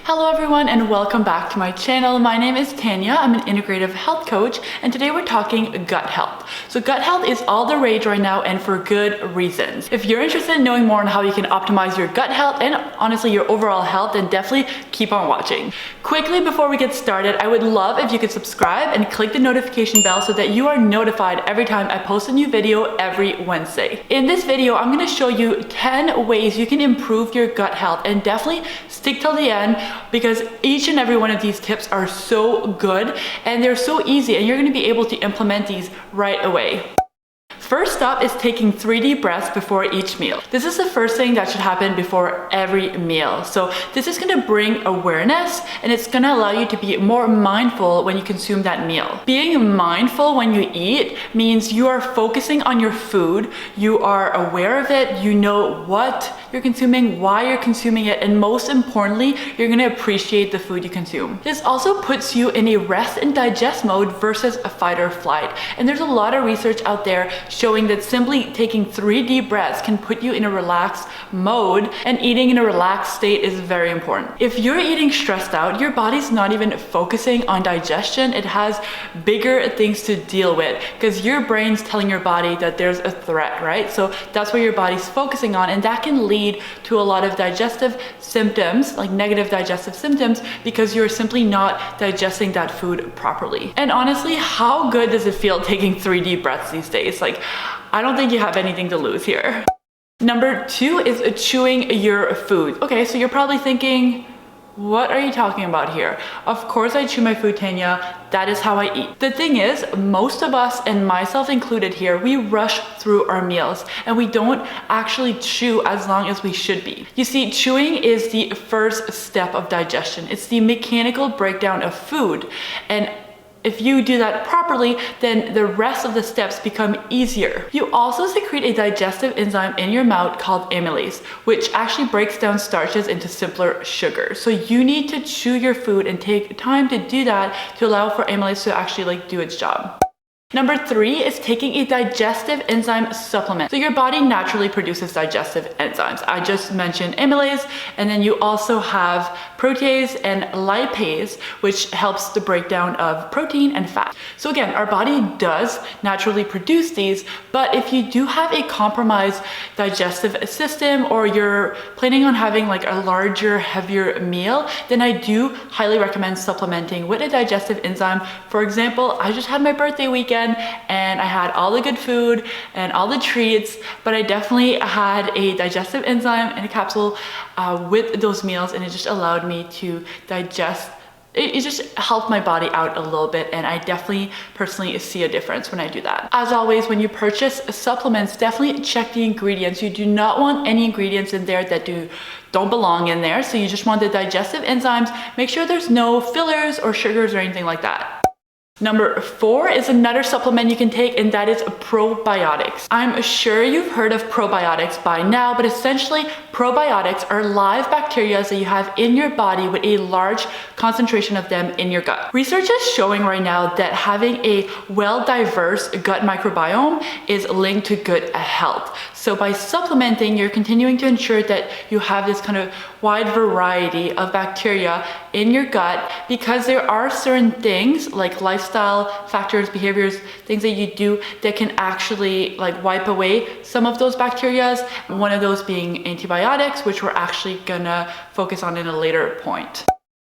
Hello everyone and welcome back to my channel. My name is Tanya. I'm an integrative health coach and today we're talking gut health. So gut health is all the rage right now and for good reasons. If you're interested in knowing more on how you can optimize your gut health and honestly your overall health, then definitely keep on watching. Quickly before we get started, I would love if you could subscribe and click the notification bell so that you are notified every time I post a new video every Wednesday. In this video, I'm going to show you 10 ways you can improve your gut health and definitely stick till the end because each and every one of these tips are so good and they're so easy and you're going to be able to implement these right away. First up is taking 3 deep breaths before each meal. This is the first thing that should happen before every meal. So this is going to bring awareness and it's going to allow you to be more mindful when you consume that meal. Being mindful when you eat means you are focusing on your food, you are aware of it, you know what you're consuming, why you're consuming it, and most importantly, you're going to appreciate the food you consume. This also puts you in a rest and digest mode versus a fight or flight. And there's a lot of research out there showing that simply taking 3 deep breaths can put you in a relaxed mode, and eating in a relaxed state is very important. If you're eating stressed out, your body's not even focusing on digestion. It has bigger things to deal with because your brain's telling your body that there's a threat, right? So that's what your body's focusing on, and that can lead to a lot of digestive symptoms, like negative digestive symptoms, because you're simply not digesting that food properly. And honestly, how good does it feel taking 3 deep breaths these days? Like, I don't think you have anything to lose here. Number 2 is chewing your food. Okay, so you're probably thinking, what are you talking about here? Of course I chew my food, Tanya. That is how I eat. The thing is, most of us, and myself included here, we rush through our meals and we don't actually chew as long as we should be. You see, chewing is the first step of digestion. It's the mechanical breakdown of food. And if you do that properly, then the rest of the steps become easier. You also secrete a digestive enzyme in your mouth called amylase, which actually breaks down starches into simpler sugars. So you need to chew your food and take time to do that to allow for amylase to actually do its job. Number 3 is taking a digestive enzyme supplement. So your body naturally produces digestive enzymes. I just mentioned amylase, and then you also have protease and lipase, which helps the breakdown of protein and fat. So again, our body does naturally produce these, but if you do have a compromised digestive system or you're planning on having like a larger, heavier meal, then I do highly recommend supplementing with a digestive enzyme. For example, I just had my birthday weekend and I had all the good food and all the treats, but I definitely had a digestive enzyme in a capsule with those meals, and it just allowed me to digest. It just helped my body out a little bit, and I definitely personally see a difference when I do that. As always, when you purchase supplements, definitely check the ingredients. You do not want any ingredients in there that don't belong in there. So you just want the digestive enzymes. Make sure there's no fillers or sugars or anything like that. Number 4 is another supplement you can take, and that is probiotics. I'm sure you've heard of probiotics by now, but essentially probiotics are live bacteria that you have in your body with a large concentration of them in your gut. Research is showing right now that having a well-diverse gut microbiome is linked to good health. So by supplementing, you're continuing to ensure that you have this kind of wide variety of bacteria in your gut, because there are certain things like lifestyle factors, behaviors, things that you do that can actually like wipe away some of those bacteria. One of those being antibiotics, which we're actually gonna focus on in a later point.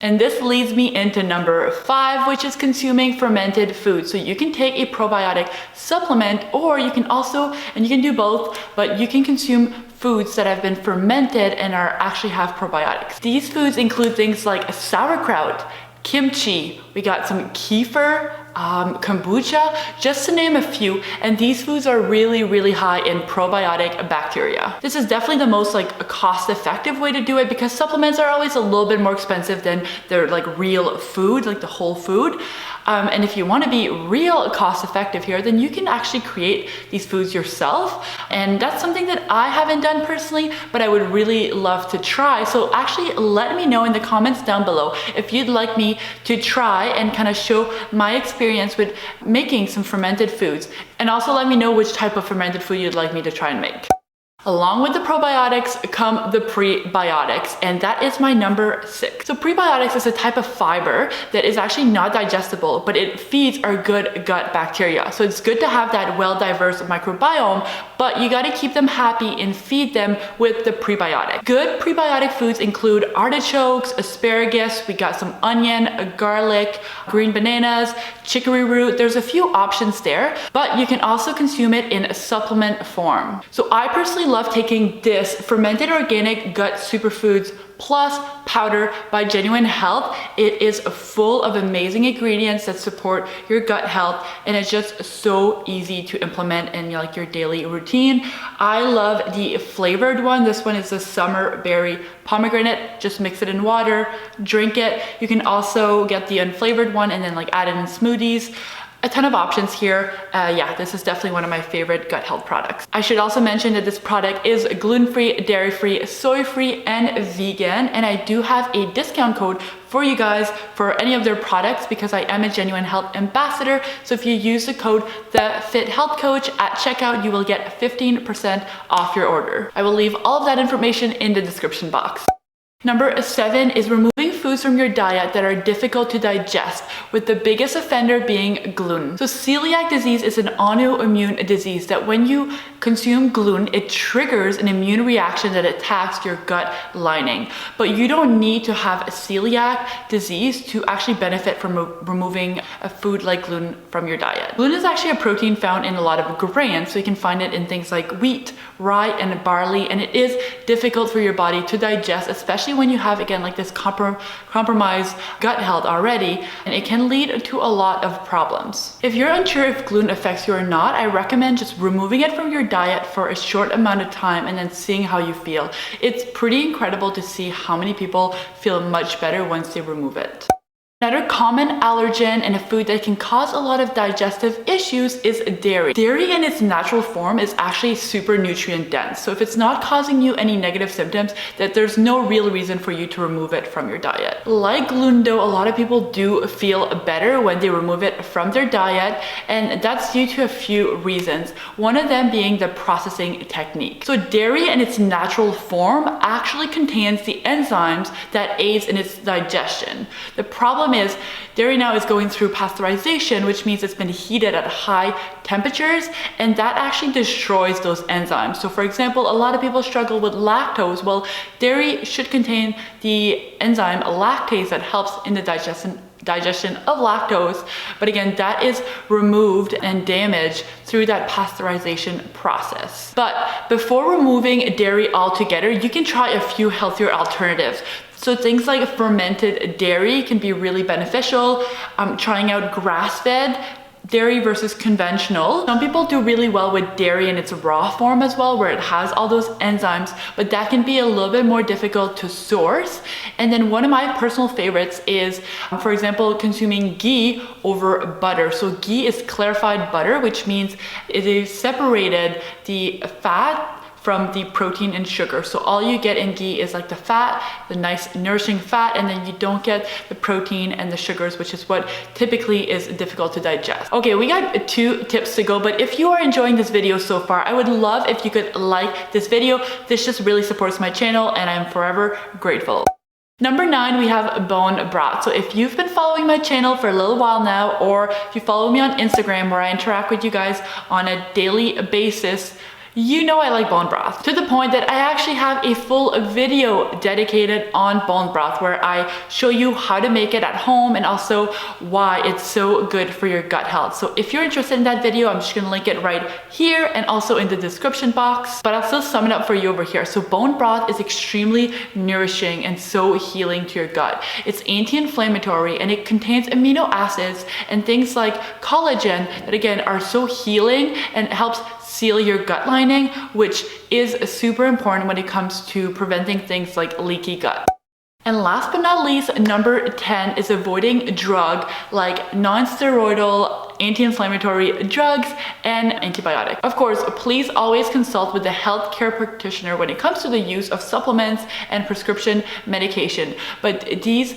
And this leads me into number 5, which is consuming fermented food. So you can take a probiotic supplement, or you can also, and you can do both, but you can consume foods that have been fermented and actually have probiotics. These foods include things like sauerkraut, kimchi, we got some kefir, kombucha, just to name a few, and these foods are really, really high in probiotic bacteria. This is definitely the most like cost-effective way to do it, because supplements are always a little bit more expensive than their like real food, like the whole food. And if you want to be real cost-effective here, then you can actually create these foods yourself, and that's something that I haven't done personally, but I would really love to try. So actually let me know in the comments down below if you'd like me to try and kind of show my experience with making some fermented foods, and also let me know which type of fermented food you'd like me to try and make. Along with the probiotics come the prebiotics, and that is my number 6. So prebiotics is a type of fiber that is actually not digestible, but it feeds our good gut bacteria. So it's good to have that well-diverse microbiome, but you gotta keep them happy and feed them with the prebiotic. Good prebiotic foods include artichokes, asparagus, we got some onion, garlic, green bananas, chicory root. There's a few options there, but you can also consume it in a supplement form. So I personally love taking this fermented organic gut superfoods plus powder by Genuine Health. It is full of amazing ingredients that support your gut health, and it's just so easy to implement in like your daily routine. I love the flavored one. This one is the summer berry pomegranate. Just mix it in water, drink it. You can also get the unflavored one and then like add it in smoothies. A ton of options here. Yeah, this is definitely one of my favorite gut health products. I should also mention that this product is gluten-free, dairy-free, soy-free, and vegan. And I do have a discount code for you guys for any of their products because I am a Genuine Health ambassador. So if you use the code TheFitHealthCoach at checkout, you will get 15% off your order. I will leave all of that information in the description box. Number 7 is removing foods from your diet that are difficult to digest, with the biggest offender being gluten. So celiac disease is an autoimmune disease that when you consume gluten, it triggers an immune reaction that attacks your gut lining. But you don't need to have a celiac disease to actually benefit from removing a food like gluten from your diet. Gluten is actually a protein found in a lot of grains, so you can find it in things like wheat, rye, and barley, and it is difficult for your body to digest, especially when you have, again, like this compromised gut health already, and it can lead to a lot of problems. If you're unsure if gluten affects you or not, I recommend just removing it from your diet for a short amount of time and then seeing how you feel. It's pretty incredible to see how many people feel much better once they remove it. Another common allergen and a food that can cause a lot of digestive issues is dairy. Dairy in its natural form is actually super nutrient dense. So if it's not causing you any negative symptoms, that there's no real reason for you to remove it from your diet. Like gluten though, a lot of people do feel better when they remove it from their diet, and that's due to a few reasons. One of them being the processing technique. So dairy in its natural form actually contains the enzymes that aids in its digestion. The problem is dairy now is going through pasteurization, which means it's been heated at high temperatures, and that actually destroys those enzymes. So for example, a lot of people struggle with lactose. Well, dairy should contain the enzyme lactase that helps in the digestion of lactose, but again, that is removed and damaged through that pasteurization process. But before removing dairy altogether, you can try a few healthier alternatives. So things like fermented dairy can be really beneficial. Trying out grass-fed dairy versus conventional. Some people do really well with dairy in its raw form as well, where it has all those enzymes, but that can be a little bit more difficult to source. And then one of my personal favorites is, for example, consuming ghee over butter. So ghee is clarified butter, which means it is separated the fat from the protein and sugar. So all you get in ghee is like the fat, the nice nourishing fat, and then you don't get the protein and the sugars, which is what typically is difficult to digest. Okay, we got 2 tips to go, but if you are enjoying this video so far, I would love if you could like this video. This just really supports my channel and I'm forever grateful. Number 9, we have bone broth. So if you've been following my channel for a little while now, or if you follow me on Instagram where I interact with you guys on a daily basis, you know I like bone broth, to the point that I actually have a full video dedicated on bone broth where I show you how to make it at home and also why it's so good for your gut health. So if you're interested in that video, I'm just gonna link it right here and also in the description box, but I'll still sum it up for you over here. So bone broth is extremely nourishing and so healing to your gut. It's anti-inflammatory and it contains amino acids and things like collagen that again are so healing and helps seal your gut lining, which is super important when it comes to preventing things like leaky gut. And last but not least, number 10 is avoiding drug like non-steroidal anti-inflammatory drugs and antibiotics. Of course, please always consult with a healthcare practitioner when it comes to the use of supplements and prescription medication. But these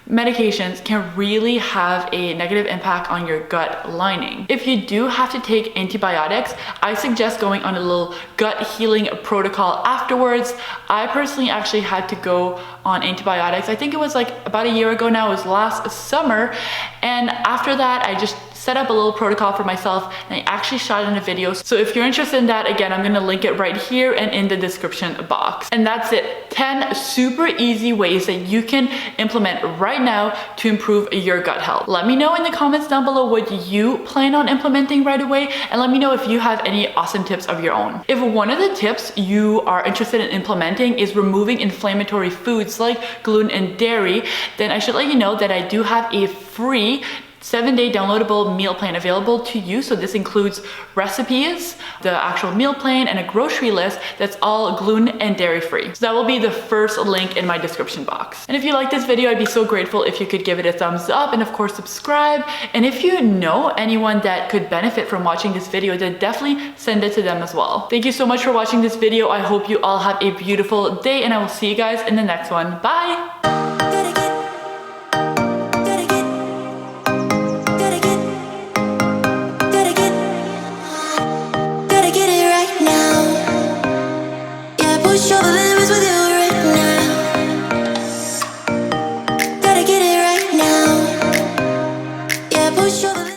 medications can really have a negative impact on your gut lining. If you do have to take antibiotics, I suggest going on a little gut healing protocol afterwards. I personally actually had to go on antibiotics. I think it was like about a year ago now, it was last summer. And after that, I just set up a little protocol for myself and I actually shot it in a video. So if you're interested in that, again, I'm gonna link it right here and in the description box. And that's it, 10 super easy ways that you can implement right now to improve your gut health. Let me know in the comments down below what you plan on implementing right away, and let me know if you have any awesome tips of your own. If one of the tips you are interested in implementing is removing inflammatory foods like gluten and dairy, then I should let you know that I do have a free 7-day downloadable meal plan available to you. So this includes recipes, the actual meal plan, and a grocery list that's all gluten and dairy free. So that will be the first link in my description box. And if you like this video, I'd be so grateful if you could give it a thumbs up and of course subscribe. And if you know anyone that could benefit from watching this video, then definitely send it to them as well. Thank you so much for watching this video. I hope you all have a beautiful day and I will see you guys in the next one. Bye!